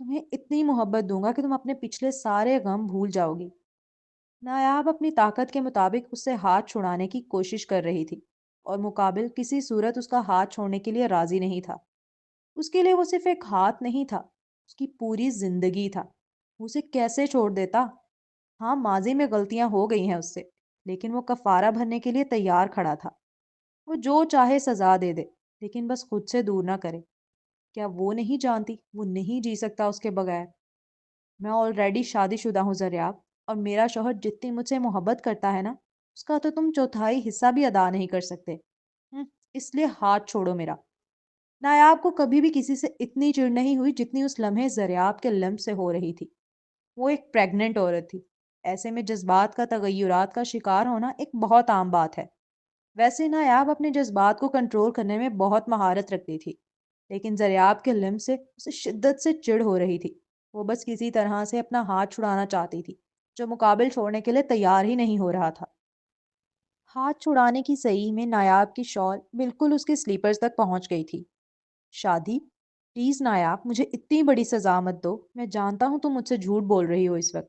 تمہیں اتنی محبت دوں گا کہ تم اپنے پچھلے سارے غم بھول جاؤ گی۔ نایاب اپنی طاقت کے مطابق اس سے ہاتھ چھڑانے کی کوشش کر رہی تھی، اور مقابل کسی صورت اس کا ہاتھ چھوڑنے کے لیے راضی نہیں تھا۔ اس کے لیے وہ صرف ایک ہاتھ نہیں تھا، اس کی پوری زندگی تھا۔ وہ اسے کیسے چھوڑ دیتا؟ ہاں، ماضی میں غلطیاں ہو گئی ہیں اس سے، لیکن وہ کفارہ بھرنے کے لیے تیار کھڑا تھا۔ وہ جو چاہے سزا دے دے، لیکن بس خود سے دور نہ کرے۔ کیا وہ نہیں جانتی وہ نہیں جی سکتا اس کے بغیر؟ میں آلریڈی شادی شدہ ہوں زریاب، اور میرا شوہر جتنی مجھ سے محبت کرتا ہے نا، اس کا تو تم چوتھائی حصہ بھی ادا نہیں کر سکتے۔ اس لیے ہاتھ چھوڑو میرا۔ نایاب کو کبھی بھی کسی سے اتنی چڑ نہیں ہوئی جتنی اس لمحے زریاب کے لمس سے ہو رہی تھی۔ وہ ایک پریگننٹ عورت تھی، ایسے میں جذبات کا تغیرات کا شکار ہونا ایک بہت عام بات ہے۔ ویسے نایاب اپنے جذبات کو کنٹرول کرنے میں بہت مہارت رکھتی تھی، لیکن زریاب کے لمس سے اسے شدت سے چڑ ہو رہی تھی۔ وہ بس کسی طرح سے اپنا ہاتھ چھڑانا چاہتی تھی، جو مقابل چھوڑنے کے لیے تیار ہی نہیں ہو رہا تھا۔ ہاتھ چھڑانے کی صحیح میں نایاب کی شال بالکل اس کے سلیپرز تک پہنچ گئی تھی۔ شادی؟ پلیز نایاب، مجھے اتنی بڑی سزا مت دو۔ میں جانتا ہوں تم مجھ سے جھوٹ بول رہی ہو اس وقت۔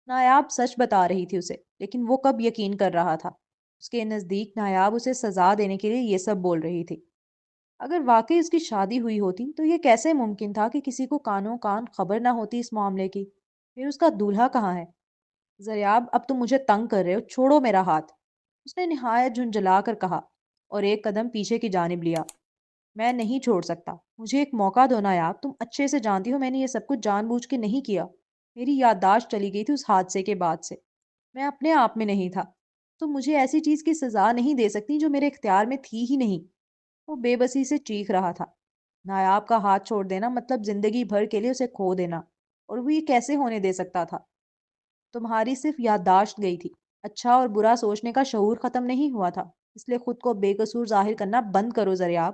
نایاب سچ بتا رہی تھی اسے، لیکن وہ کب یقین کر رہا تھا؟ اس کے نزدیک نایاب اسے سزا دینے کے لیے یہ سب بول رہی تھی۔ اگر واقعی اس کی شادی ہوئی ہوتی تو یہ کیسے ممکن تھا کہ کسی کو کانوں کان خبر نہ ہوتی اس معاملے کی؟ پھر اس کا دولہا کہاں ہے؟ زریاب، اب تم مجھے تنگ کر رہے ہو، چھوڑو میرا ہاتھ، اس نے نہایت جھنجھلا کر کہا، اور ایک قدم پیچھے کی جانب لیا۔ میں نہیں چھوڑ سکتا، مجھے ایک موقع دو نایاب، تم اچھے سے جانتی ہو میں نے یہ سب کچھ جان بوجھ کے نہیں کیا۔ میری یادداشت چلی گئی تھی اس حادثے کے بعد سے، میں اپنے آپ میں نہیں تھا۔ تم مجھے ایسی چیز کی سزا نہیں دے سکتی جو میرے اختیار میں تھی ہی نہیں۔ وہ بے بسی سے چیخ رہا تھا۔ نایاب کا ہاتھ چھوڑ دینا مطلب زندگی بھر کے لیے اسے کھو دینا، اور وہ یہ کیسے ہونے دے سکتا تھا؟ تمہاری صرف یادداشت گئی تھی، اچھا اور برا سوچنے کا شعور ختم نہیں ہوا تھا، اس لیے خود کو بے قصور ظاہر کرنا بند کرو زریاب۔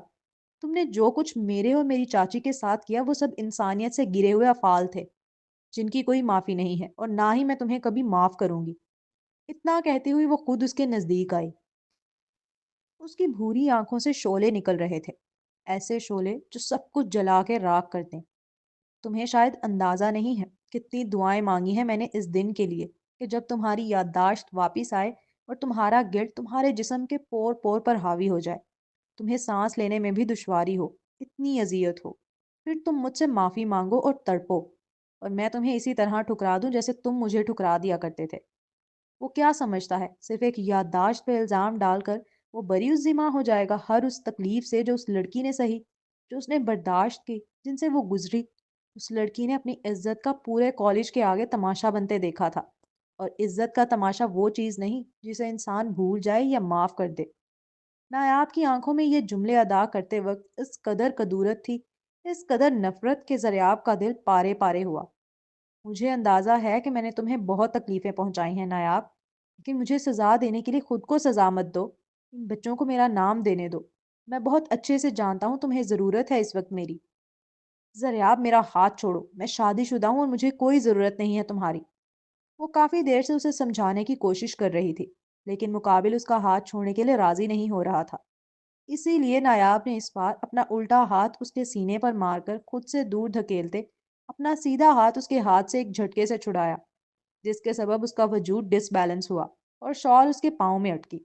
تم نے جو کچھ میرے اور میری چاچی کے ساتھ کیا وہ سب انسانیت سے گرے ہوئے افعال تھے، جن کی کوئی معافی نہیں ہے، اور نہ ہی میں تمہیں کبھی معاف کروں گی۔ اتنا کہتی ہوئی وہ خود اس کے نزدیک آئی۔ اس کی بھوری آنکھوں سے شعلے نکل رہے تھے، ایسے شعلے جو سب کچھ جلا کے راکھ کر دیں۔ تمہیں شاید اندازہ نہیں ہے کتنی دعائیں مانگی ہیں میں نے اس دن کے لیے کہ جب تمہاری یادداشت واپس آئے اور تمہارا گرد تمہارے جسم کے پور پور پر حاوی ہو جائے، تمہیں سانس لینے میں بھی دشواری ہو، اتنی اذیت ہو، پھر تم مجھ سے معافی مانگو اور تڑپو، اور میں تمہیں اسی طرح ٹھکرا دوں جیسے تم مجھے ٹھکرا دیا کرتے تھے۔ وہ کیا سمجھتا ہے صرف ایک یادداشت پہ الزام ڈال کر وہ بری الذمہ ہو جائے گا ہر اس تکلیف سے جو اس لڑکی نے سہی، جو اس نے برداشت کی، جن سے وہ گزری؟ اس لڑکی نے اپنی عزت کا پورے کالج کے آگے تماشا بنتے دیکھا تھا، اور عزت کا تماشا وہ چیز نہیں جسے انسان بھول جائے یا معاف کر دے۔ نایاب کی آنکھوں میں یہ جملے ادا کرتے وقت اس قدر کدورت تھی، اس قدر نفرت کہ زریاب کا دل پارے پارے ہوا۔ مجھے اندازہ ہے کہ میں نے تمہیں بہت تکلیفیں پہنچائی ہیں نایاب، لیکن مجھے سزا دینے کے لیے خود کو سزا مت دو، ان بچوں کو میرا نام دینے دو۔ میں بہت اچھے سے جانتا ہوں تمہیں ضرورت ہے اس وقت میری۔ زریاب، میرا ہاتھ چھوڑو، میں شادی شدہ ہوں اور مجھے کوئی ضرورت نہیں ہے تمہاری۔ وہ کافی دیر سے اسے سمجھانے کی کوشش کر رہی تھی، لیکن مقابل اس کا ہاتھ چھوڑنے کے لیے راضی نہیں ہو رہا تھا۔ اسی لیے نایاب نے اس بار اپنا الٹا ہاتھ اس کے سینے پر مار کر خود سے دور دھکیلتے اپنا سیدھا ہاتھ اس کے ہاتھ سے ایک جھٹکے سے چھڑایا، جس کے سبب اس کا وجود ڈس بیلنس ہوا اور شال اس کے پاؤں میں اٹکی۔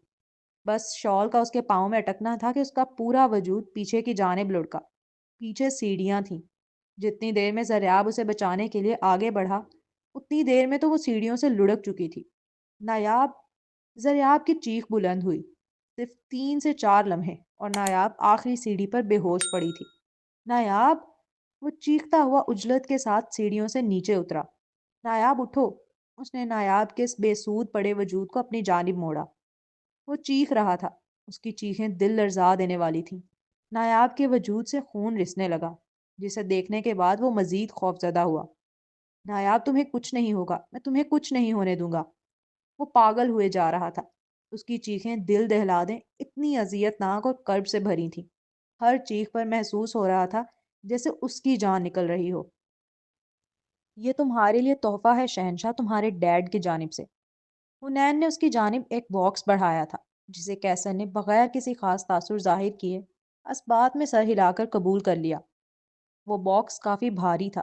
بس شال کا اس کے پاؤں میں اٹکنا تھا کہ اس کا پورا وجود پیچھے کی جانب لڑکا۔ پیچھے سیڑھیاں تھیں۔ جتنی دیر میں زریاب اسے بچانے کے لیے آگے بڑھا، اتنی دیر میں تو وہ سیڑھیوں سے لڑک چکی تھی۔ نایاب! زریاب کی چیخ بلند ہوئی۔ صرف 3 سے 4 لمحے اور نایاب آخری سیڑھی پر بے ہوش پڑی تھی۔ نایاب! وہ چیختا ہوا عجلت کے ساتھ سیڑھیوں سے نیچے اترا۔ نایاب اٹھو! اس نے نایاب کے اس بے سود پڑے وجود کو اپنی جانب موڑا۔ وہ چیخ رہا تھا، اس کی چیخیں دل لرزا دینے والی تھیں۔ نایاب کے وجود سے خون رسنے لگا، جسے دیکھنے کے بعد وہ مزید خوفزدہ ہوا۔ نایاب، تمہیں کچھ نہیں ہوگا، میں تمہیں کچھ نہیں ہونے دوں گا۔ وہ پاگل ہوئے جا رہا تھا۔ اس کی چیخیں دل دہلا دیں اتنی اذیت ناک اور کرب سے بھری تھیں۔ ہر چیخ پر محسوس ہو رہا تھا جیسے اس کی جان نکل رہی ہو۔ یہ تمہارے لیے تحفہ ہے شہنشاہ، تمہارے ڈیڈ کی جانب سے۔ حنین نے اس کی جانب ایک باکس بڑھایا تھا، جسے کیسر نے بغیر کسی خاص تاثر ظاہر کیے اسبات میں سر ہلا کر قبول کر لیا۔ وہ باکس کافی بھاری تھا۔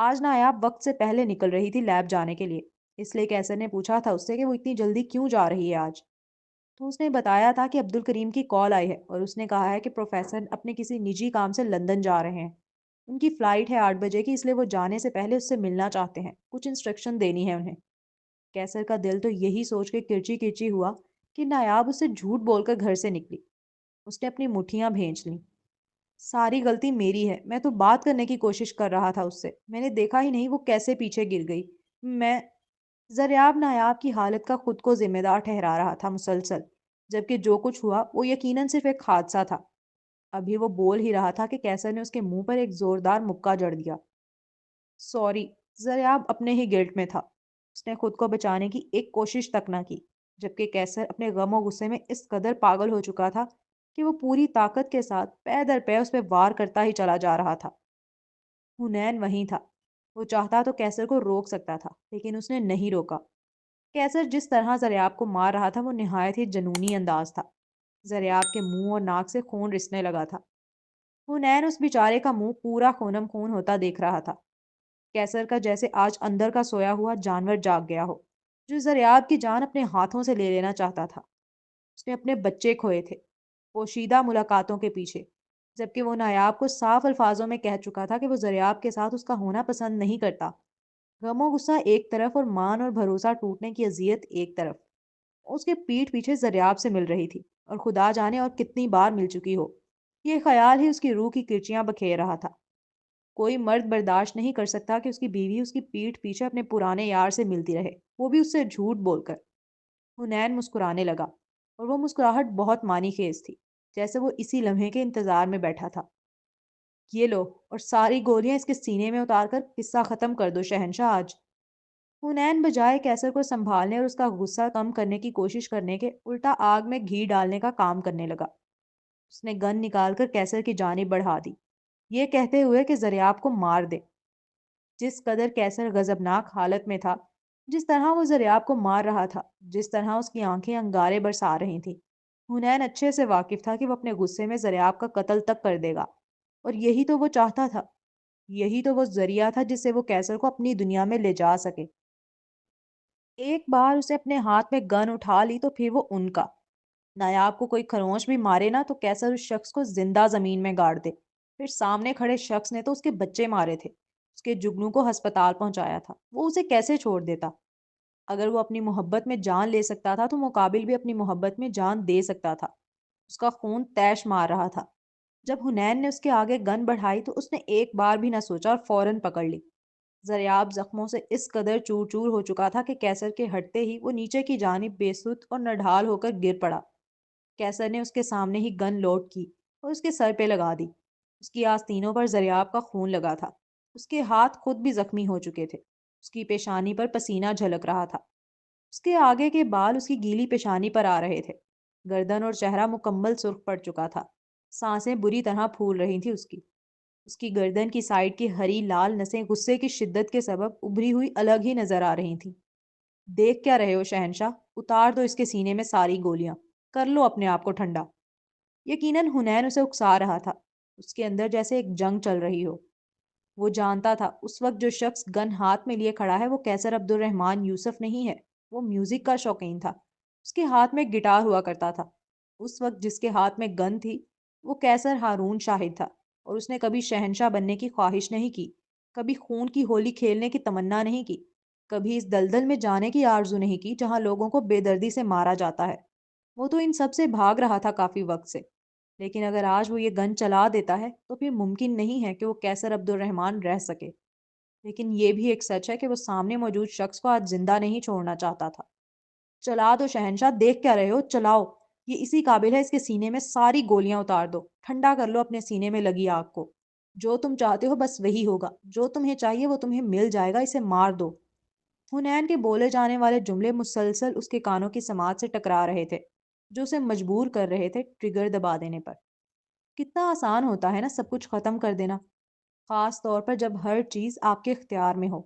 آج نایاب وقت سے پہلے نکل رہی تھی لیب جانے کے لیے، اس لیے کیسر نے پوچھا تھا اس سے کہ وہ اتنی جلدی کیوں جا رہی ہے آج۔ تو اس نے بتایا تھا کہ عبد الکریم کی کال آئی ہے اور اس نے کہا ہے کہ پروفیسر اپنے کسی نجی کام سے لندن جا رہے ہیں۔ ان کی فلائٹ ہے 8 بجے کی، اس لیے وہ جانے سے پہلے اس سے ملنا چاہتے ہیں، کچھ انسٹرکشن دینی ہے انہیں۔ کیسر کا دل تو یہی سوچ کے کرچی کرچی ہوا کہ نایاب اسے جھوٹ بول کر گھر سے نکلی۔ اس نے اپنی مٹھیاں بھینچ لیں۔ ساری غلطی میری ہے، میں تو بات کرنے کی کوشش کر رہا تھا اس سے، میں نے دیکھا ہی نہیں وہ کیسے پیچھے گر گئی۔ میں زریاب نایاب کی حالت کا خود کو ذمہ دار ٹھہرا رہا تھا مسلسل، جبکہ جو کچھ ہوا وہ یقیناً صرف ایک حادثہ تھا۔ ابھی وہ بول ہی رہا تھا کہ کیسر نے اس کے منہ پر ایک زوردار مکہ جڑ دیا۔ سوری، زریاب اپنے ہی گلٹ میں تھا۔ اس نے خود کو بچانے کی ایک کوشش تک نہ کی، جبکہ کیسر اپنے غم و غصے میں اس قدر پاگل ہو چکا تھا کہ وہ پوری طاقت کے ساتھ پے در پے اس پہ وار کرتا ہی چلا جا رہا تھا۔ حنین وہیں تھا، وہ چاہتا تو کیسر کو روک سکتا تھا، لیکن اس نے نہیں روکا۔ کیسر جس طرح زریاب کو مار رہا تھا وہ نہایت ہی جنونی انداز تھا۔ زریاب کے منہ اور ناک سے خون رسنے لگا تھا۔ حنین اس بیچارے کا منہ پورا خونم خون ہوتا دیکھ رہا تھا، کیسر کا جیسے آج اندر کا سویا ہوا جانور جاگ گیا ہو، جو زریاب کی جان اپنے ہاتھوں سے لے لینا چاہتا تھا۔ اس نے اپنے بچے کھوئے تھے پوشیدہ ملاقاتوں کے پیچھے، جبکہ وہ نایاب کو صاف الفاظوں میں کہہ چکا تھا کہ وہ زریاب کے ساتھ اس کا ہونا پسند نہیں کرتا۔ غم و غصہ ایک طرف اور مان اور بھروسہ ٹوٹنے کی اذیت ایک طرف، اس کے پیٹھ پیچھے زریاب سے مل رہی تھی، اور خدا جانے اور کتنی بار مل چکی ہو۔ یہ خیال ہی اس کی روح کی کرچیاں بکھیر رہا تھا۔ کوئی مرد برداشت نہیں کر سکتا کہ اس کی بیوی اس کی پیٹھ پیچھے اپنے پرانے یار سے ملتی رہے، وہ بھی اس سے جھوٹ بول کر۔ حنین مسکرانے لگا، اور وہ مسکراہٹ بہت معنی خیز تھی، جیسے وہ اسی لمحے کے انتظار میں بیٹھا تھا۔ یہ لو، اور ساری گولیاں اس کے سینے میں اتار کر قصہ ختم کر دو شہنشاہ آج۔ حنین بجائے کیسر کو سنبھالنے اور اس کا غصہ کم کرنے کی کوشش کرنے کے، الٹا آگ میں گھی ڈالنے کا کام کرنے لگا۔ اس نے گن نکال کر کیسر کی جانب بڑھا دی، یہ کہتے ہوئے کہ زریاب کو مار دے۔ جس قدر کیسر غضبناک حالت میں تھا، جس طرح وہ زریاب کو مار رہا تھا، جس طرح اس کی آنکھیں انگارے برسا رہی تھیں، حنین اچھے سے واقف تھا کہ وہ اپنے غصے میں زریاب کا قتل تک کر دے گا، اور یہی تو وہ چاہتا تھا، یہی تو وہ ذریعہ تھا جس سے وہ کیسر کو اپنی دنیا میں لے جا سکے۔ ایک بار اسے اپنے ہاتھ میں گن اٹھا لی تو پھر وہ ان کا۔ نایاب کو کوئی خرگوش بھی مارے نا تو کیسر اس شخص کو زندہ زمین میں گاڑ دے۔ پھر سامنے کھڑے شخص نے تو اس کے بچے مارے تھے، اس کے جگنو کو ہسپتال پہنچایا تھا، وہ اسے کیسے چھوڑ دیتا؟ اگر وہ اپنی محبت میں جان لے سکتا تھا تو مقابل بھی اپنی محبت میں جان دے سکتا تھا۔ اس کا خون تیش مار رہا تھا۔ جب حنین نے اس کے آگے گن بڑھائی تو اس نے ایک بار بھی نہ سوچا اور فوراً پکڑ لی۔ زریاب زخموں سے اس قدر چور چور ہو چکا تھا کہ کیسر کے ہٹتے ہی وہ نیچے کی جانب بے سوت اور نڈھال ہو کر گر پڑا۔ کیسر نے اس کے سامنے ہی گن لوڈ کی اور اس کے سر پہ لگا دی۔ اس کی آستینوں پر زریاب کا خون لگا تھا، اس کے ہاتھ خود بھی زخمی ہو چکے تھے، اس کی پیشانی پر پسینہ جھلک رہا تھا، اس کے آگے کے بال اس کی گیلی پیشانی پر آ رہے تھے، گردن اور چہرہ مکمل سرخ پڑ چکا تھا، سانسیں بری طرح پھول رہی تھی اس کی گردن کی سائڈ کی ہری لال نسیں غصے کی شدت کے سبب ابھری ہوئی الگ ہی نظر آ رہی تھیں۔ دیکھ کیا رہے ہو شہنشاہ، اتار دو اس کے سینے میں ساری گولیاں، کر لو اپنے آپ کو ٹھنڈا۔ یقیناً حنین اسے اکسا رہا تھا، اس کے اندر جیسے ایک جنگ چل رہی ہو۔ وہ جانتا تھا اس وقت جو شخص گن ہاتھ میں لیے کھڑا ہے وہ کیسر عبد الرحمن یوسف نہیں ہے، وہ میوزک کا شوقین تھا۔ اس کے ہاتھ میں گٹار ہوا کرتا تھا۔ اس وقت جس کے ہاتھ میں گن تھی وہ کیسر ہارون شاہد تھا، اور اس نے کبھی شہنشاہ بننے کی خواہش نہیں کی، کبھی خون کی ہولی کھیلنے کی تمنا نہیں کی، کبھی اس دلدل میں جانے کی آرزو نہیں کی جہاں لوگوں کو بے دردی سے مارا جاتا ہے۔ وہ تو ان سب سے بھاگ رہا تھا کافی وقت سے، لیکن اگر آج وہ یہ گن چلا دیتا ہے تو پھر ممکن نہیں ہے کہ وہ کیسر عبد الرحمن رہ سکے۔ لیکن یہ بھی ایک سچ ہے کہ وہ سامنے موجود شخص کو آج زندہ نہیں چھوڑنا چاہتا تھا۔ چلا دو شہنشاہ، دیکھ کیا رہے ہو، چلاؤ، یہ اسی قابل ہے، اس کے سینے میں ساری گولیاں اتار دو، ٹھنڈا کر لو اپنے سینے میں لگی آگ کو۔ جو تم چاہتے ہو بس وہی ہوگا، جو تمہیں چاہیے وہ تمہیں مل جائے گا، اسے مار دو۔ حنین کے بولے جانے والے جملے مسلسل اس کے کانوں کی سماعت سے ٹکرا رہے تھے، جو اسے مجبور کر رہے تھے ٹریگر دبا دینے پر۔ کتنا آسان ہوتا ہے نا سب کچھ ختم کر دینا، خاص طور پر جب ہر چیز آپ کے اختیار میں ہو،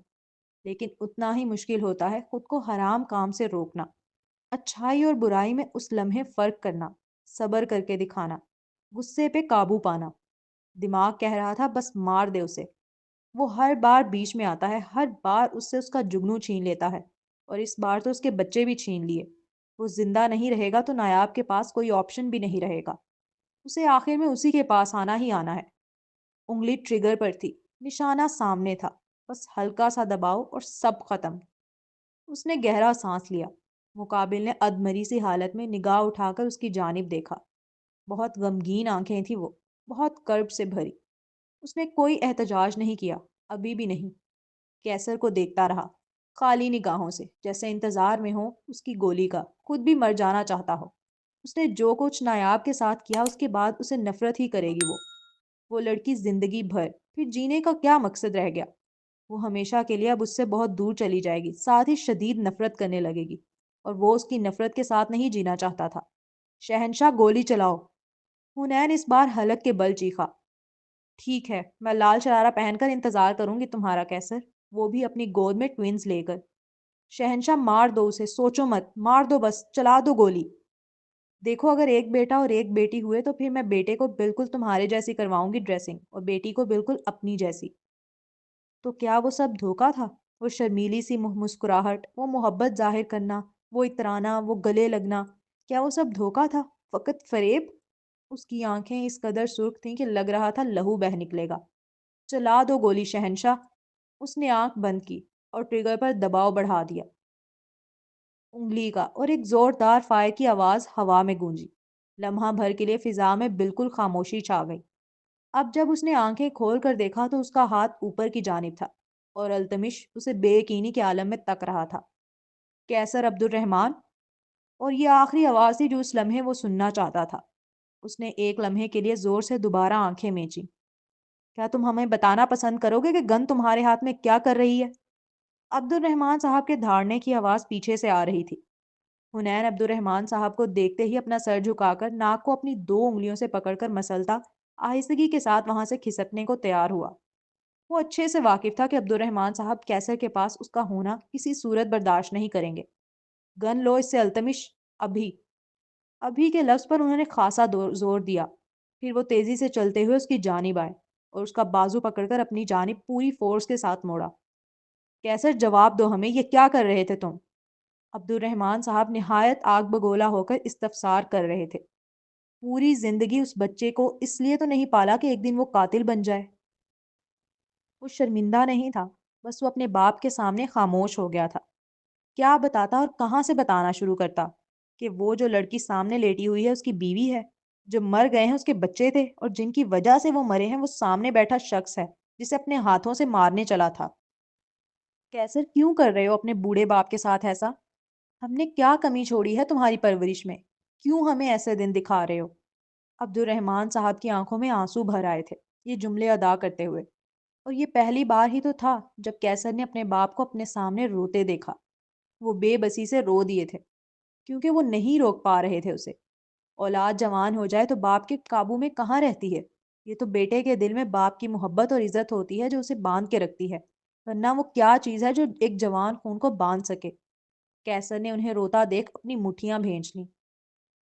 لیکن اتنا ہی مشکل ہوتا ہے خود کو حرام کام سے روکنا، اچھائی اور برائی میں اس لمحے فرق کرنا، صبر کر کے دکھانا، غصے پہ قابو پانا۔ دماغ کہہ رہا تھا بس مار دے اسے، وہ ہر بار بیچ میں آتا ہے، ہر بار اس سے اس کا جگنو چھین لیتا ہے، اور اس بار تو اس کے بچے بھی چھین لیے۔ وہ زندہ نہیں رہے گا تو نایاب کے پاس کوئی آپشن بھی نہیں رہے گا، اسے آخر میں اسی کے پاس آنا ہی آنا ہے۔ انگلی ٹریگر پر تھی، نشانہ سامنے تھا، بس ہلکا سا دباؤ اور سب ختم۔ اس نے گہرا سانس لیا۔ مقابل نے ادمری سی حالت میں نگاہ اٹھا کر اس کی جانب دیکھا۔ بہت غمگین آنکھیں تھیں وہ، بہت کرب سے بھری۔ اس نے کوئی احتجاج نہیں کیا، ابھی بھی نہیں۔ کیسر کو دیکھتا رہا، خالی نگاہوں سے، جیسے انتظار میں ہو اس کی گولی کا، خود بھی مر جانا چاہتا ہو۔ اس نے جو کچھ نایاب کے ساتھ کیا، اس کے بعد اسے نفرت ہی کرے گی وہ لڑکی زندگی بھر، پھر جینے کا کیا مقصد رہ گیا؟ وہ ہمیشہ کے لیے اب اس سے بہت دور چلی جائے گی، ساتھ ہی شدید نفرت کرنے لگے گی، اور وہ اس کی نفرت کے ساتھ نہیں جینا چاہتا تھا۔ شہنشاہ گولی چلاؤ! حنین اس بار حلق کے بل چیخا۔ ٹھیک ہے، میں لال شرارہ پہن کر انتظار کروں گی تمہارا کیسر، وہ بھی اپنی گود میں ٹوینز لے کر۔ شہنشاہ مار دو اسے، سوچو مت، مار دو، بس چلا دو گولی۔ دیکھو اگر ایک بیٹا اور ایک بیٹی ہوئے تو پھر میں بیٹے کو بالکل تمہارے جیسی کرواؤں گی ڈریسنگ، اور بیٹی کو بالکل اپنی جیسی۔ تو کیا وہ سب دھوکا تھا؟ وہ شرمیلی سی مسکراہٹ، وہ محبت ظاہر کرنا، وہ اترانا، وہ گلے لگنا، کیا وہ سب دھوکا تھا؟ فقط فریب؟ اس کی آنکھیں اس قدر سرخ تھیں کہ لگ رہا تھا لہو بہہ نکلے گا۔ چلا دو گولی شہنشاہ! اس نے آنکھ بند کی اور ٹریگر پر دباؤ بڑھا دیا انگلی کا، اور ایک زوردار فائر کی آواز ہوا میں گونجی۔ لمحہ بھر کے لیے فضا میں بالکل خاموشی چھا گئی۔ اب جب اس نے آنکھیں کھول کر دیکھا تو اس کا ہاتھ اوپر کی جانب تھا، اور التمش اسے بے یقینی کے عالم میں تک رہا تھا۔ کیسر عبد الرحمن! اور یہ آخری آواز تھی جو اس لمحے وہ سننا چاہتا تھا۔ اس نے ایک لمحے کے لیے زور سے دوبارہ آنکھیں میچی۔ کیا تم ہمیں بتانا پسند کرو گے کہ گن تمہارے ہاتھ میں کیا کر رہی ہے؟ عبد الرحمن صاحب کے دھاڑنے کی آواز پیچھے سے آ رہی تھی۔ حنین عبد الرحمن صاحب کو دیکھتے ہی اپنا سر جھکا کر ناک کو اپنی دو انگلیوں سے پکڑ کر مسلتا آہستگی کے ساتھ وہاں سے کھسکنے کو تیار ہوا۔ وہ اچھے سے واقف تھا کہ عبد الرحمن صاحب کیسر کے پاس اس کا ہونا کسی صورت برداشت نہیں کریں گے۔ گن لو اس سے التمش، ابھی! ابھی کے لفظ پر انہوں نے خاصا زور دیا۔ پھر وہ تیزی سے چلتے ہوئے اس کی جانب آئے اور اس کا بازو پکڑ کر اپنی جانب پوری فورس کے ساتھ موڑا۔ کیسر جواب دو ہمیں، یہ کیا کر رہے تھے تم؟ عبد الرحمن صاحب نہایت آگ بگولا ہو کر استفسار کر رہے تھے۔ پوری زندگی اس بچے کو اس لیے تو نہیں پالا کہ ایک دن وہ قاتل بن جائے۔ وہ شرمندہ نہیں تھا، بس وہ اپنے باپ کے سامنے خاموش ہو گیا تھا۔ کیا بتاتا اور کہاں سے بتانا شروع کرتا کہ وہ جو لڑکی سامنے لیٹی ہوئی ہے اس کی بیوی ہے، جو مر گئے ہیں اس کے بچے تھے، اور جن کی وجہ سے وہ مرے ہیں وہ سامنے بیٹھا شخص ہے جسے اپنے ہاتھوں سے مارنے چلا تھا۔ کیسر کیوں کر رہے ہو اپنے بوڑھے باپ کے ساتھ ایسا؟ ہم نے کیا کمی چھوڑی ہے تمہاری پرورش میں؟ کیوں ہمیں ایسے دن دکھا رہے ہو؟ عبد الرحمن صاحب کی آنکھوں میں آنسو بھر آئے تھے یہ جملے ادا کرتے ہوئے، اور یہ پہلی بار ہی تو تھا جب کیسر نے اپنے باپ کو اپنے سامنے روتے دیکھا۔ وہ بے بسی سے رو دیے تھے کیونکہ وہ نہیں روک پا رہے تھے اسے۔ اولاد جوان ہو جائے تو باپ کے قابو میں کہاں رہتی ہے؟ یہ تو بیٹے کے دل میں باپ کی محبت اور عزت ہوتی ہے جو اسے باندھ کے رکھتی ہے، ورنہ وہ کیا چیز ہے جو ایک جوان خون کو باندھ سکے؟ کیسر نے انہیں روتا دیکھ اپنی مٹھیاں بھینچ لیں۔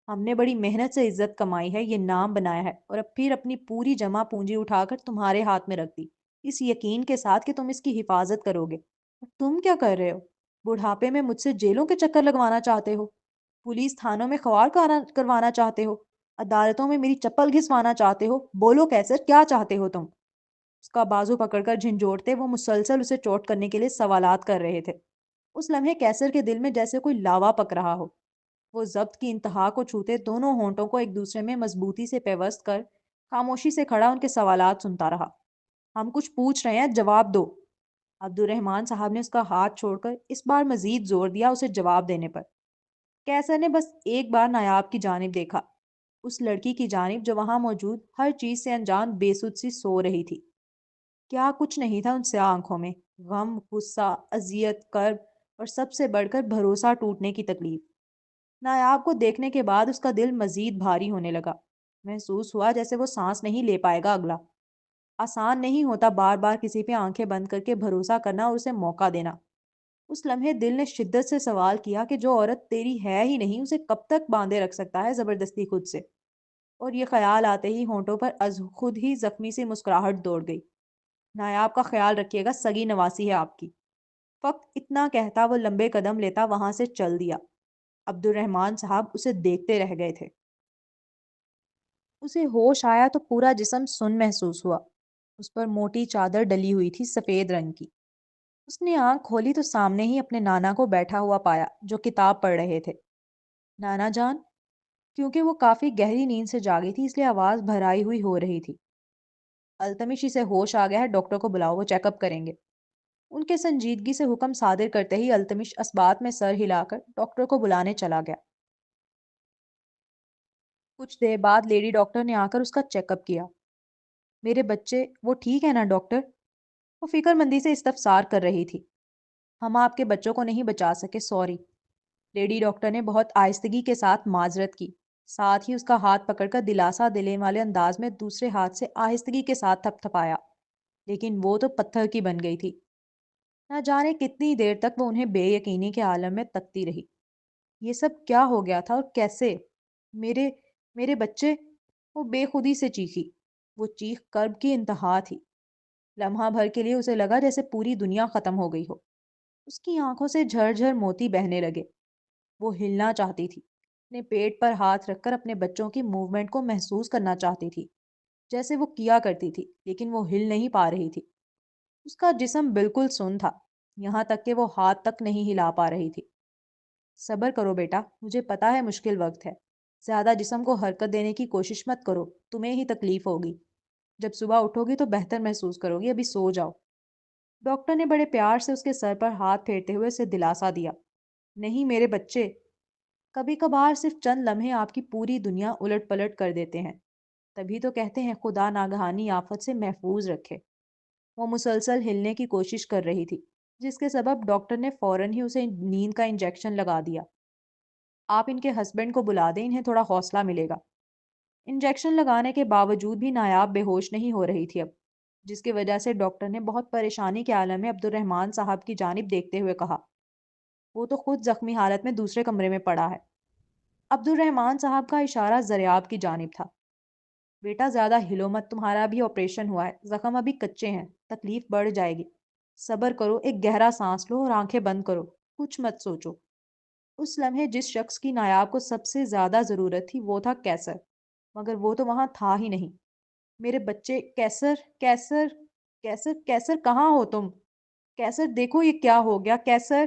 ہم نے بڑی محنت سے عزت کمائی ہے، یہ نام بنایا ہے، اور اب پھر اپنی پوری جمع پونجی اٹھا کر تمہارے ہاتھ میں رکھ دی، اس یقین کے ساتھ کہ تم اس کی حفاظت کرو گے۔ اور تم کیا کر رہے ہو؟ بڑھاپے میں مجھ سے جیلوں کے چکر لگوانا چاہتے ہو؟ پولیس تھانوں میں خوار کروانا چاہتے ہو؟ عدالتوں میں میری چپل گھسوانا چاہتے ہو؟ بولو کیسر، کیا چاہتے ہو تم؟ اس کا بازو پکڑ کر جھنجھوڑتے وہ مسلسل اسے چوٹ کرنے کے لیے سوالات کر رہے تھے۔ اس لمحے کیسر کے دل میں جیسے کوئی لاوا پک رہا ہو۔ وہ ضبط کی انتہا کو چھوتے دونوں ہونٹوں کو ایک دوسرے میں مضبوطی سے پیوست کر خاموشی سے کھڑا ان کے سوالات سنتا رہا۔ ہم کچھ پوچھ رہے ہیں، جواب دو! عبد الرحمن صاحب نے اس کا ہاتھ چھوڑ کر اس بار مزید زور دیا اسے جواب دینے پر۔ کیسر نے بس ایک بار نایاب کی جانب دیکھا، اس لڑکی کی جانب جو وہاں موجود ہر چیز سے انجان بے سود سی سو رہی تھی۔ کیا کچھ نہیں تھا ان سیاہ آنکھوں میں؟ غم، غصہ، اذیت، کرب، اور سب سے بڑھ کر بھروسہ ٹوٹنے کی تکلیف۔ نایاب کو دیکھنے کے بعد اس کا دل مزید بھاری ہونے لگا۔ محسوس ہوا جیسے وہ سانس نہیں لے پائے گا اگلا۔ آسان نہیں ہوتا بار بار کسی پہ آنکھیں بند کر کے بھروسہ کرنا اور اسے موقع دینا۔ اس لمحے دل نے شدت سے سوال کیا کہ جو عورت تیری ہے ہی نہیں اسے کب تک باندھے رکھ سکتا ہے زبردستی خود سے؟ اور یہ خیال آتے ہی ہونٹوں پر از خود ہی زخمی سی مسکراہٹ دوڑ گئی۔ نایاب کا خیال رکھیے گا، سگی نواسی ہے آپ کی۔ فقط اتنا کہتا وہ لمبے قدم لیتا وہاں سے چل دیا۔ عبد الرحمان صاحب اسے دیکھتے رہ گئے تھے۔ اسے ہوش آیا تو پورا جسم سن محسوس ہوا۔ اس پر موٹی چادر ڈلی ہوئی تھی سفید رنگ کی۔ اس نے آنکھ کھولی تو سامنے ہی اپنے نانا کو بیٹھا ہوا پایا جو کتاب پڑھ رہے تھے۔ نانا جان، کیونکہ وہ کافی گہری نیند سے جاگی تھی اس لیے آواز بھرائی ہوئی ہو رہی تھی۔ التمش سے ہوش آ گیا ہے، ڈاکٹر کو بلاؤ، وہ چیک اپ کریں گے۔ ان کے سنجیدگی سے حکم صادر کرتے ہی التمش اسبات میں سر ہلا کر ڈاکٹر کو بلانے چلا گیا۔ کچھ دیر بعد لیڈی ڈاکٹر نے آ کر اس کا چیک اپ کیا۔ میرے بچے وہ ٹھیک ہے نا ڈاکٹر؟ وہ فکر مندی سے استفسار کر رہی تھی۔ ہم آپ کے بچوں کو نہیں بچا سکے، سوری۔ لیڈی ڈاکٹر نے بہت آہستگی کے ساتھ معذرت کی، ساتھ ہی اس کا ہاتھ پکڑ کر دلاسا دینے والے انداز میں دوسرے ہاتھ سے آہستگی کے ساتھ تھپ تھپایا، لیکن وہ تو پتھر کی بن گئی تھی۔ نہ جانے کتنی دیر تک وہ انہیں بے یقینی کے عالم میں تکتی رہی۔ یہ سب کیا ہو گیا تھا اور کیسے؟ میرے میرے بچے! وہ بے خودی سے چیخی۔ وہ چیخ کرب کی انتہا تھی۔ لمحہ بھر کے لیے اسے لگا جیسے پوری دنیا ختم ہو گئی ہو۔ اس کی آنکھوں سے جھر جھر موتی بہنے لگے۔ وہ ہلنا چاہتی تھی، اپنے پیٹ پر ہاتھ رکھ کر اپنے بچوں کی موومنٹ کو محسوس کرنا چاہتی تھی جیسے وہ کیا کرتی تھی، لیکن وہ ہل نہیں پا رہی تھی۔ اس کا جسم بالکل سن تھا، یہاں تک کہ وہ ہاتھ تک نہیں ہلا پا رہی تھی۔ صبر کرو بیٹا، مجھے پتا ہے مشکل وقت ہے۔ زیادہ جسم کو حرکت دینے کی کوشش مت کرو، تمہیں ہی تکلیف ہوگی۔ جب صبح اٹھو گی تو بہتر محسوس کرو گی، ابھی سو جاؤ۔ ڈاکٹر نے بڑے پیار سے اس کے سر پر ہاتھ پھیرتے ہوئے اسے دلاسا دیا۔ نہیں میرے بچے، کبھی کبھار صرف چند لمحے آپ کی پوری دنیا الٹ پلٹ کر دیتے ہیں۔ تبھی تو کہتے ہیں خدا ناگہانی آفت سے محفوظ رکھے۔ وہ مسلسل ہلنے کی کوشش کر رہی تھی، جس کے سبب ڈاکٹر نے فوراً ہی اسے نیند کا انجیکشن لگا دیا۔ آپ ان کے ہسبینڈ کو بلا دیں، انہیں تھوڑا حوصلہ ملے گا۔ انجیکشن لگانے کے باوجود بھی نایاب بے ہوش نہیں ہو رہی تھی اب، جس کی وجہ سے ڈاکٹر نے بہت پریشانی کے عالم میں عبد الرحمان صاحب کی جانب دیکھتے ہوئے کہا، وہ تو خود زخمی حالت میں دوسرے کمرے میں پڑا ہے۔ عبد الرحمان صاحب کا اشارہ زریاب کی جانب تھا۔ بیٹا زیادہ ہلو مت، تمہارا بھی آپریشن ہوا ہے، زخم ابھی کچے ہیں، تکلیف بڑھ جائے گی۔ صبر کرو، ایک گہرا سانس لو اور آنکھیں بند کرو، کچھ مت سوچو۔ اس لمحے جس شخص کی نایاب کو سب سے زیادہ ضرورت تھی وہ تھا کیسر، مگر وہ تو وہاں تھا ہی نہیں۔ میرے بچے! کیسر! کیسر! کیسر! کیسر کہاں ہو تم؟ کیسر دیکھو یہ کیا ہو گیا، کیسر!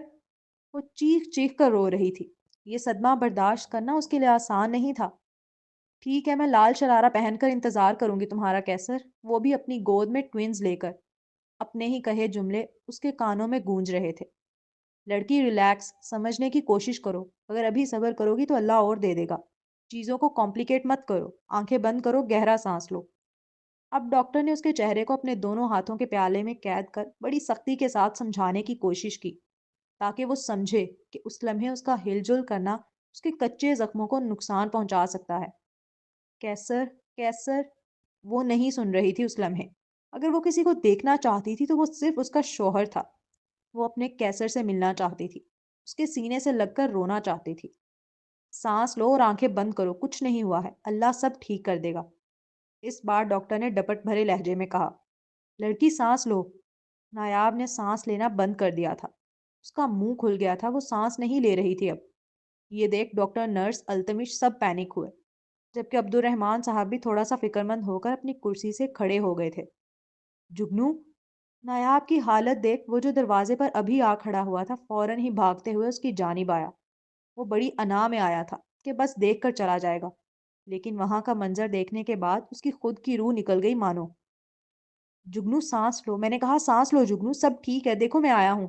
وہ چیخ چیخ کر رو رہی تھی۔ یہ صدمہ برداشت کرنا اس کے لیے آسان نہیں تھا۔ ٹھیک ہے، میں لال شرارہ پہن کر انتظار کروں گی تمہارا کیسر، وہ بھی اپنی گود میں ٹوئنز لے کر۔ اپنے ہی کہے جملے اس کے کانوں میں گونج رہے تھے۔ لڑکی ریلیکس، سمجھنے کی کوشش کرو، اگر ابھی صبر کرو گی تو اللہ اور دے دے گا۔ چیزوں کو کمپلیکیٹ مت کرو، آنکھیں بند کرو، گہرا سانس لو۔ اب ڈاکٹر نے اس کے چہرے کو اپنے دونوں ہاتھوں کے پیالے میں قید کر بڑی سختی کے ساتھ سمجھانے کی کوشش کی، تاکہ وہ سمجھے کہ اس لمحے اس کا ہل جل کرنا اس کے کچے زخموں کو نقصان پہنچا سکتا ہے۔ کیسر! کیسر! وہ نہیں سن رہی تھی اس لمحے۔ اگر وہ کسی کو دیکھنا چاہتی تھی تو وہ صرف اس کا شوہر تھا۔ وہ اپنے کیسر سے ملنا چاہتی تھی، اس کے سینے سے لگ کر رونا چاہتی تھی۔ سانس لو اور آنکھیں بند کرو، کچھ نہیں ہوا ہے، اللہ سب ٹھیک کر دے گا۔ اس بار ڈاکٹر نے ڈپٹ بھرے لہجے میں کہا۔ لڑکی سانس لو۔ نایاب نے سانس لینا بند کر دیا تھا، اس کا منہ کھل گیا تھا، وہ سانس نہیں لے رہی تھی اب۔ یہ دیکھ ڈاکٹر، نرس، التمش سب پینک ہوئے، جبکہ عبد الرحمان صاحب بھی تھوڑا سا فکر مند ہو کر اپنی کرسی سے کھڑے ہو گئے تھے۔ جگنو! نایاب کی حالت دیکھ وہ جو دروازے پر ابھی آ کھڑا ہوا تھا فوراً ہی بھاگتے ہوئے اس کی جانب آیا۔ وہ بڑی انا میں آیا تھا کہ بس دیکھ کر چلا جائے گا، لیکن وہاں کا منظر دیکھنے کے بعد اس کی خود کی روح نکل گئی مانو۔ جگنو سانس لو، میں نے کہا سانس لو جگنو، سب ٹھیک ہے، دیکھو میں آیا ہوں۔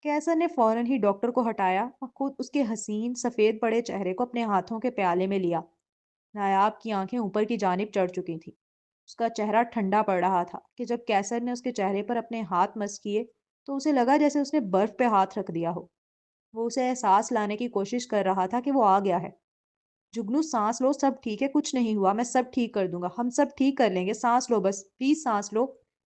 کیسر نے فوراً ہی ڈاکٹر کو ہٹایا اور خود اس کے حسین سفید پڑے چہرے کو اپنے ہاتھوں کے پیالے میں لیا۔ نایاب کی آنکھیں اوپر کی جانب چڑھ چکی تھیں، اس کا چہرہ ٹھنڈا پڑ رہا تھا کہ جب کیسر نے اس کے چہرے پر اپنے ہاتھ مس کیے تو اسے لگا جیسے اس نے برف پہ ہاتھ رکھ دیا ہو۔ وہ اسے احساس لانے کی کوشش کر رہا تھا کہ وہ آ گیا ہے۔ جگنو سانس لو، سب ٹھیک ہے، کچھ نہیں ہوا، میں سب ٹھیک کر دوں گا، ہم سب ٹھیک کر لیں گے، سانس لو بس، پلیز سانس لو۔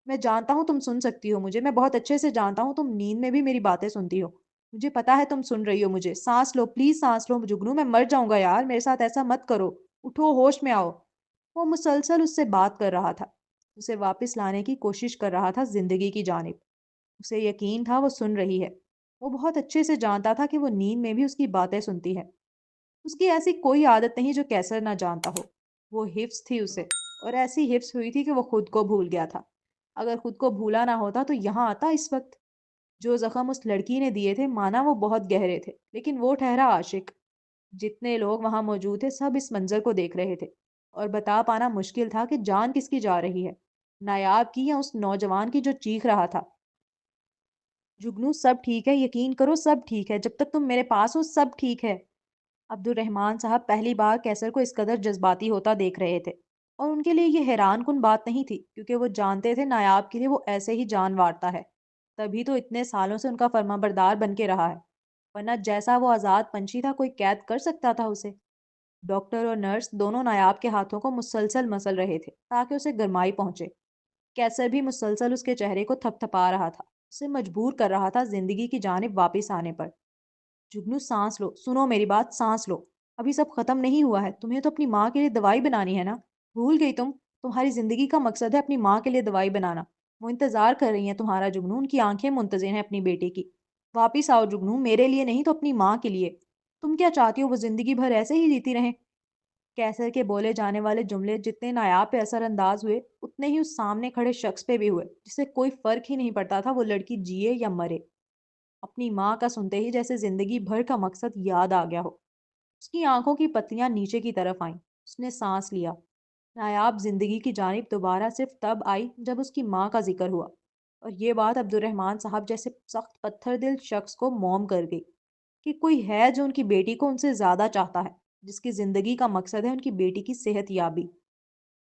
میں جانتا ہوں تم سن سکتی ہو مجھے، میں بہت اچھے سے جانتا ہوں تم نیند میں بھی میری باتیں سنتی ہو، مجھے پتا ہے تم سن رہی ہو مجھے، سانس لو پلیز، سانس لو جگنو، میں مر جاؤں گا یار، میرے ساتھ ایسا مت کرو، اٹھو، ہوش میں آؤ۔ وہ مسلسل اس سے بات کر رہا تھا، اسے واپس لانے کی کوشش کر رہا تھا زندگی کی جانب۔ اسے یقین تھا وہ سن رہی ہے۔ وہ بہت اچھے سے جانتا تھا کہ وہ نیند میں بھی اس کی باتیں سنتی ہے۔ اس کی ایسی کوئی عادت نہیں جو کیسر نہ جانتا ہو۔ وہ حفظ تھی اسے، اور ایسی حفظ ہوئی تھی کہ وہ خود کو بھول گیا تھا۔ اگر خود کو بھولا نہ ہوتا تو یہاں آتا اس وقت؟ جو زخم اس لڑکی نے دیے تھے مانا وہ بہت گہرے تھے، لیکن وہ ٹھہرا عاشق۔ جتنے لوگ وہاں موجود تھے سب اس منظر کو دیکھ رہے تھے، اور بتا پانا مشکل تھا کہ جان کس کی جا رہی ہے، نایاب کی یا اس نوجوان کی جو چیخ رہا تھا، جگنو سب ٹھیک ہے، یقین کرو سب ٹھیک ہے، جب تک تم میرے پاس ہو سب ٹھیک ہے۔ عبد الرحمان صاحب پہلی بار کیسر کو اس قدر جذباتی ہوتا دیکھ رہے تھے، اور ان کے لیے یہ حیران کن بات نہیں تھی، کیونکہ وہ جانتے تھے نایاب کے لیے وہ ایسے ہی جان وارتا ہے۔ تبھی تو اتنے سالوں سے ان کا فرما بردار بن کے رہا ہے، ورنہ جیسا وہ آزاد پنچھی تھا کوئی قید کر سکتا تھا اسے؟ ڈاکٹر اور نرس دونوں نایاب کے ہاتھوں کو مسلسل مسل رہے تھے تاکہ اسے گرمائی پہنچے۔ کیسر بھی مسلسل اس کے چہرے کو تھپ تھپا رہا تھا، اسے مجبور کر رہا تھا زندگی کی جانب واپس آنے پر۔ جگنو سانس لو، سنو میری بات، سانس لو۔ ابھی سب ختم نہیں ہوا ہے، تمہیں تو اپنی ماں کے لیے دوائی بنانی ہے نا؟ بھول گئی تم؟ تمہاری زندگی کا مقصد ہے اپنی ماں کے لیے دوائی بنانا۔ وہ انتظار کر رہی ہیں تمہارا جگنو، ان کی آنکھیں منتظر ہیں اپنی بیٹے کی۔ واپس آؤ جگنو، میرے لیے نہیں تو اپنی ماں کے لیے۔ تم کیا چاہتی ہو وہ زندگی بھر ایسے ہی جیتی رہیں؟ کیسر کے بولے جانے والے جملے جتنے نایاب پہ اثر انداز ہوئے، اتنے ہی اس سامنے کھڑے شخص پہ بھی ہوئے، جسے کوئی فرق ہی نہیں پڑتا تھا وہ لڑکی جیے یا مرے۔ اپنی ماں کا سنتے ہی جیسے زندگی بھر کا مقصد یاد آ گیا ہو۔ اس کی آنکھوں کی پتیاں نیچے کی طرف آئیں۔ اس نے سانس لیا۔ نایاب زندگی کی جانب دوبارہ صرف تب آئی جب اس کی ماں کا ذکر ہوا، اور یہ بات عبد الرحمان صاحب جیسے سخت پتھر دل شخص کو موم کر گئی کہ کوئی ہے جو ان کی بیٹی کو ان سے زیادہ چاہتا ہے، جس کی زندگی کا مقصد ہے ان کی بیٹی کی صحت یابی۔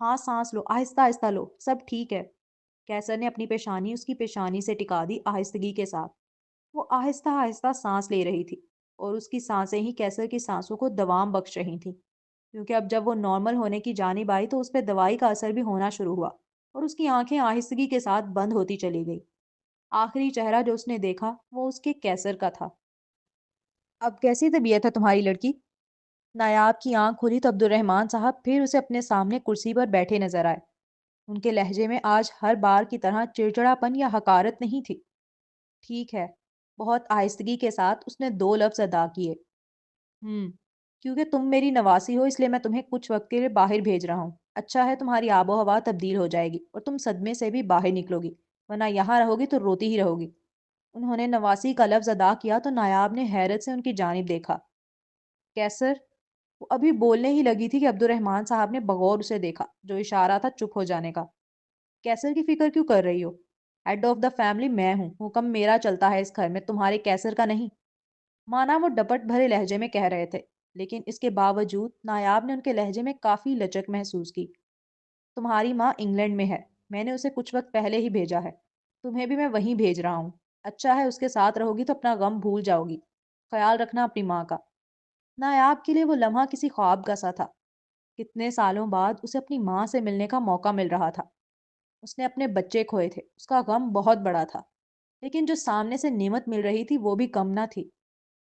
ہاں سانس لو، آہستہ آہستہ لو، سب ٹھیک ہے۔ کیسر نے اپنی پیشانی اس کی پیشانی سے ٹکا دی آہستگی کے ساتھ۔ وہ آہستہ آہستہ سانس لے رہی تھی، اور اس کی سانسیں ہی کیسر کی سانسوں کو دوام بخش رہی تھیں، کیونکہ اب جب وہ نارمل ہونے کی جانب آئی تو اس پہ دوائی کا اثر بھی ہونا شروع ہوا، اور اس کی آنکھیں آہستگی کے ساتھ بند ہوتی چلی گئی۔ آخری چہرہ جو اس نے دیکھا وہ اس کے کیسر کا تھا۔ اب کیسی طبیعت ہے تمہاری لڑکی؟ نایاب کی آنکھ کھلی تو عبد الرحمان صاحب پھر اسے اپنے سامنے کرسی پر بیٹھے نظر آئے۔ ان کے لہجے میں آج ہر بار کی طرح چڑچڑاپن یا حقارت نہیں تھی۔ ٹھیک ہے، بہت آہستگی کے ساتھ اس نے دو لفظ ادا کیے۔ کیونکہ تم میری نواسی ہو اس لیے میں تمہیں کچھ وقت کے لیے باہر بھیج رہا ہوں۔ اچھا ہے تمہاری آب و ہوا تبدیل ہو جائے گی اور تم صدمے سے بھی باہر نکلو گی، ورنہ یہاں رہو گی تو روتی ہی رہو گی۔ انہوں نے نواسی کا لفظ ادا کیا تو نایاب نے حیرت سے ان کی جانب دیکھا۔ کیسر؟ وہ ابھی بولنے ہی لگی تھی کہ عبد الرحمان صاحب نے بغور اسے دیکھا، جو اشارہ تھا چپ ہو جانے کا۔ کیسر کی فکر کیوں کر رہی ہو؟ ہیڈ آف دا فیملی میں ہوں، حکم میرا چلتا ہے اس گھر میں، تمہارے کیسر کا نہیں۔ مانا وہ ڈپٹ بھرے لہجے میں کہہ رہے تھے، لیکن اس کے باوجود نایاب نے ان کے لہجے میں کافی لچک محسوس کی۔ تمہاری ماں انگلینڈ میں ہے، میں نے اسے کچھ وقت پہلے ہی بھیجا ہے، تمہیں بھی میں وہیں بھیج رہا ہوں۔ اچھا ہے اس کے ساتھ رہو گی تو اپنا غم بھول جاؤ گی، خیال رکھنا اپنی ماں کا۔ نایاب کے لیے وہ لمحہ کسی خواب کا سا تھا۔ کتنے سالوں بعد اسے اپنی ماں سے ملنے کا موقع مل رہا تھا۔ اس نے اپنے بچے کھوئے تھے، اس کا غم بہت بڑا تھا، لیکن جو سامنے سے نعمت مل رہی تھی وہ بھی کم نہ تھی۔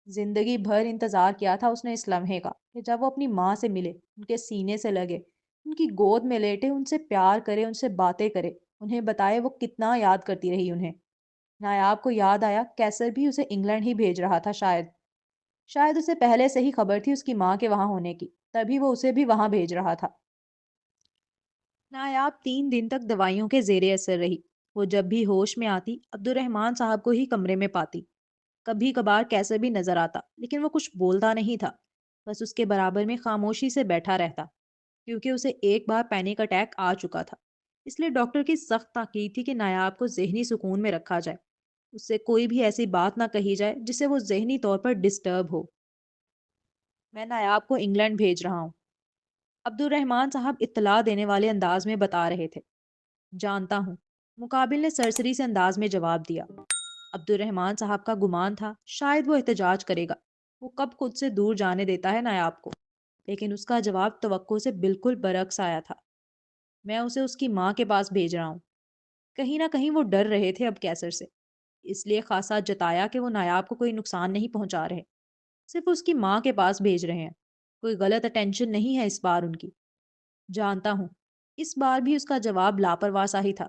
زندگی بھر انتظار کیا تھا اس نے اس لمحے کا کہ جب وہ اپنی ماں سے ملے، ان کے سینے سے لگے، ان کی گود میں لیٹے، ان سے پیار کرے، ان سے باتیں کرے، انہیں بتائے وہ کتنا یاد کرتی رہی انہیں۔ نایاب کو یاد آیا کیسر بھی اسے انگلینڈ ہی بھیج رہا تھا، شاید اسے پہلے سے ہی خبر تھی اس کی ماں کے وہاں ہونے کی، تبھی وہ اسے بھی وہاں بھیج رہا تھا۔ نایاب 3 دن تک دوائیوں کے زیر اثر رہی۔ وہ جب بھی ہوش میں آتی عبد الرحمان صاحب کو ہی کمرے میں پاتی۔ کبھی کبھار کیسر بھی نظر آتا، لیکن وہ کچھ بولتا نہیں تھا، بس اس کے برابر میں خاموشی سے بیٹھا رہتا، کیونکہ اسے ایک بار پینک اٹیک آ چکا تھا۔ اس لیے ڈاکٹر کی سخت تاکید تھی کہ نایاب کو ذہنی سکون میں رکھا جائے، اس سے کوئی بھی ایسی بات نہ کہی جائے جس سے وہ ذہنی طور پر ڈسٹرب ہو۔ میں نایاب کو انگلینڈ بھیج رہا ہوں، عبد الرحمان صاحب اطلاع دینے والے انداز میں بتا رہے تھے۔ جانتا ہوں، مقابل نے سرسری سے انداز میں جواب دیا۔ عبد الرحمان صاحب کا گمان تھا شاید وہ احتجاج کرے گا، وہ کب خود سے دور جانے دیتا ہے نایاب کو، لیکن اس کا جواب توقع سے بالکل برعکس آیا تھا۔ میں اسے اس کی ماں کے پاس بھیج رہا ہوں۔ کہیں نہ کہیں وہ ڈر رہے تھے اب کیسر سے، اس لیے خاصا جتایا کہ وہ نایاب کو کوئی نقصان نہیں پہنچا رہے، صرف اس کی ماں کے پاس بھیج رہے ہیں، کوئی غلط اٹینشن نہیں ہے اس بار ان کی۔ جانتا ہوں، اس بار بھی اس کا جواب لاپرواہ سا ہی تھا۔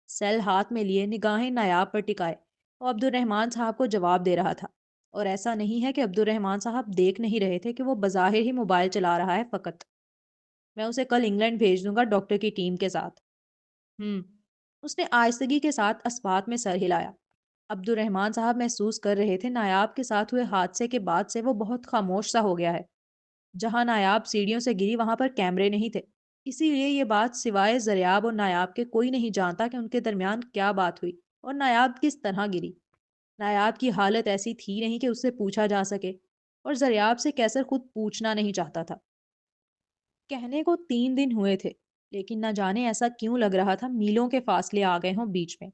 سیل ہاتھ میں لیے نگاہیں نایاب پر ٹکائے اور عبد الرحمان صاحب کو جواب دے رہا تھا۔ اور ایسا نہیں ہے کہ عبد الرحمان صاحب دیکھ نہیں رہے تھے کہ وہ بظاہر ہی موبائل چلا رہا ہے فقط۔ میں اسے کل انگلینڈ بھیج دوں گا ڈاکٹر کی ٹیم کے ساتھ۔ ہم اس نے آہستگی کے ساتھ اسبات میں سر ہلایا۔ عبد الرحمان صاحب محسوس کر رہے تھے نایاب کے ساتھ ہوئے حادثے کے بعد سے وہ بہت خاموش سا ہو گیا ہے۔ جہاں نایاب سیڑھیوں سے گری وہاں پر کیمرے نہیں تھے، اسی لیے یہ بات سوائے زریاب اور نایاب کے کوئی نہیں جانتا کہ ان کے درمیان کیا بات ہوئی اور نایاب کس طرح گری۔ نایاب کی حالت ایسی تھی نہیں کہ اس سے پوچھا جا سکے، اور زریاب سے کیسر خود پوچھنا نہیں چاہتا تھا۔ کہنے کو 3 دن ہوئے تھے، لیکن نہ جانے ایسا کیوں لگ رہا تھا میلوں کے فاصلے آ گئے ہوں بیچ میں۔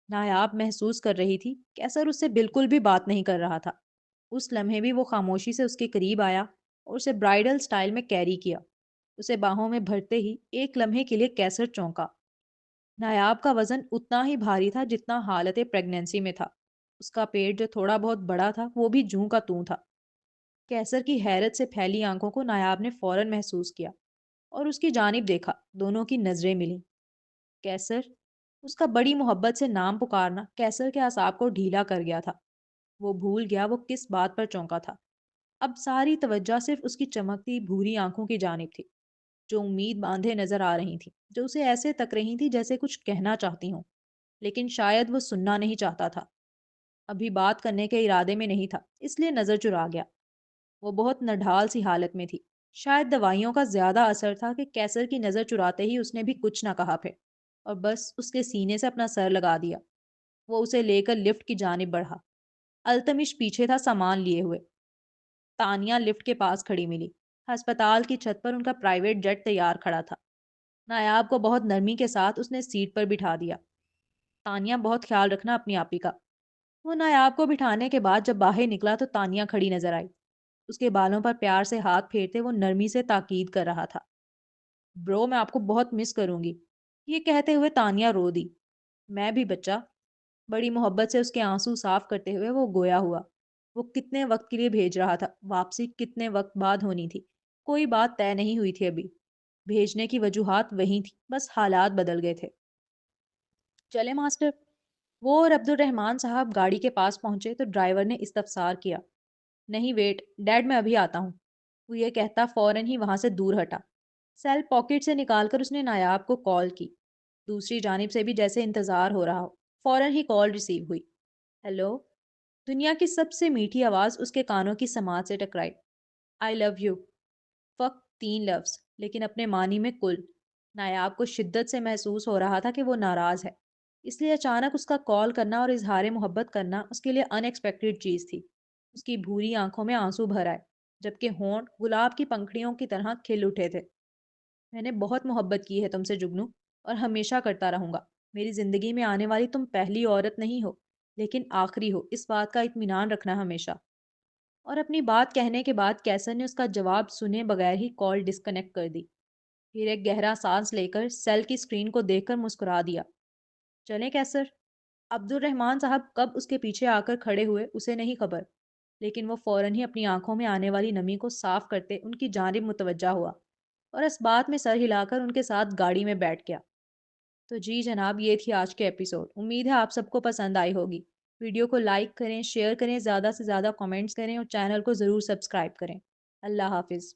نایاب محسوس کر رہی تھی کیسر اس سے بالکل بھی بات نہیں کر رہا تھا۔ اس لمحے بھی وہ خاموشی سے اس کے قریب آیا اور اسے برائڈل سٹائل میں کیری کیا۔ اسے باہوں میں بھرتے ہی ایک لمحے کے لیے کیسر چونکا۔ نایاب کا وزن اتنا ہی بھاری تھا جتنا حالت پریگنینسی میں تھا۔ اس کا پیٹ جو تھوڑا بہت بڑا تھا وہ بھی جوں کا توں تھا۔ کیسر کی حیرت سے پھیلی آنکھوں کو نایاب نے فوراً محسوس کیا اور اس کی جانب دیکھا۔ دونوں کی نظریں ملیں۔ کیسر، اس کا بڑی محبت سے نام پکارنا کیسر کے اعصاب کو ڈھیلا کر گیا تھا۔ وہ بھول گیا وہ کس بات پر چونکا تھا۔ اب ساری توجہ صرف اس کی چمکتی بھوری آنکھوں کی جانب تھی، جو امید باندھے نظر آ رہی تھی، جو اسے ایسے تک رہی تھی جیسے کچھ کہنا چاہتی ہوں، لیکن شاید وہ سننا نہیں چاہتا تھا۔ ابھی بات کرنے کے ارادے میں نہیں تھا، اس لیے نظر چرا گیا۔ وہ بہت نڈھال سی حالت میں تھی۔ شاید دوائیوں کا زیادہ اثر تھا کہ کیسر کی نظر چراتے ہی اس نے بھی کچھ نہ کہا پھر، اور بس اس کے سینے سے اپنا سر لگا دیا۔ وہ اسے لے کر لفٹ کی جانب بڑھا۔ التمش پیچھے تھا سامان لیے ہوئے۔ تانیہ لفٹ کے پاس کھڑی ملی۔ ہسپتال کی چھت پر ان کا پرائیویٹ جیٹ تیار کھڑا تھا۔ نایاب کو بہت نرمی کے ساتھ اس نے سیٹ پر بٹھا دیا۔ تانیہ، بہت خیال رکھنا اپنی آپی کا۔ وہ نایاب کو بٹھانے کے بعد جب باہر نکلا تو تانیہ کھڑی نظر آئی۔ اس کے بالوں پر پیار سے ہاتھ پھیرتے وہ نرمی سے تاکید کر رہا تھا۔ برو، میں آپ کو بہت مس کروں گی۔ یہ کہتے ہوئے تانیہ رو دی۔ میں بھی بچہ۔ بڑی محبت سے اس کے آنسو صاف کرتے ہوئے وہ گویا ہوا۔ وہ کتنے وقت کے لیے بھیج رہا تھا، واپسی کتنے وقت بعد ہونی تھی، کوئی بات طے نہیں ہوئی تھی ابھی۔ بھیجنے کی وجوہات وہی تھی، بس حالات بدل گئے تھے۔ چلے ماسٹر۔ وہ اور عبد الرحمان صاحب گاڑی کے پاس پہنچے تو ڈرائیور نے استفسار کیا۔ نہیں ویٹ، ڈیڈ میں ابھی آتا ہوں۔ وہ یہ کہتا فوراً ہی وہاں سے دور ہٹا۔ سیل پاکٹ سے نکال کر اس نے نایاب کو کال کی۔ دوسری جانب سے بھی جیسے انتظار ہو رہا ہو، فوراً ہی کال ریسیو ہوئی۔ ہیلو۔ دنیا کی سب سے میٹھی آواز اس کے کانوں کی سماعت سے ٹکرائی۔ آئی لو یو۔ فقط 3 لفظ، لیکن اپنے معنی میں کل۔ نایاب کو شدت سے محسوس ہو رہا تھا کہ وہ ناراض ہے، اس لیے اچانک اس کا کال کرنا اور اظہار محبت کرنا اس کے لیے ان ایکسپیکٹڈ چیز تھی۔ اس کی بھوری آنکھوں میں آنسو بھر آئے، جبکہ ہونٹ گلاب کی پنکھڑیوں کی طرح کھل اٹھے تھے۔ میں نے بہت محبت کی ہے تم سے جگنو، اور ہمیشہ کرتا رہوں گا۔ میری زندگی میں آنے والی تم پہلی عورت نہیں ہو، لیکن آخری ہو، اس بات کا اطمینان رکھنا ہمیشہ۔ اور اپنی بات کہنے کے بعد کیسر نے اس کا جواب سنے بغیر ہی کال ڈسکنیکٹ کر دی۔ پھر ایک گہرا سانس لے کر سیل کی اسکرین کو دیکھ کر مسکرا دیا۔ چلیں کیسر۔ عبد الرحمان صاحب کب اس کے پیچھے آ کر کھڑے ہوئے اسے نہیں خبر، لیکن وہ فوراً ہی اپنی آنکھوں میں آنے والی نمی کو صاف کرتے ان کی جانب متوجہ ہوا اور اس بات میں سر ہلا کر ان کے ساتھ گاڑی میں بیٹھ گیا۔ تو جی جناب، یہ تھی آج کے ایپیسوڈ۔ امید ہے آپ سب کو پسند آئی ہوگی۔ ویڈیو کو لائک کریں، شیئر کریں، زیادہ سے زیادہ کامنٹس کریں اور چینل کو ضرور سبسکرائب کریں۔ اللہ حافظ۔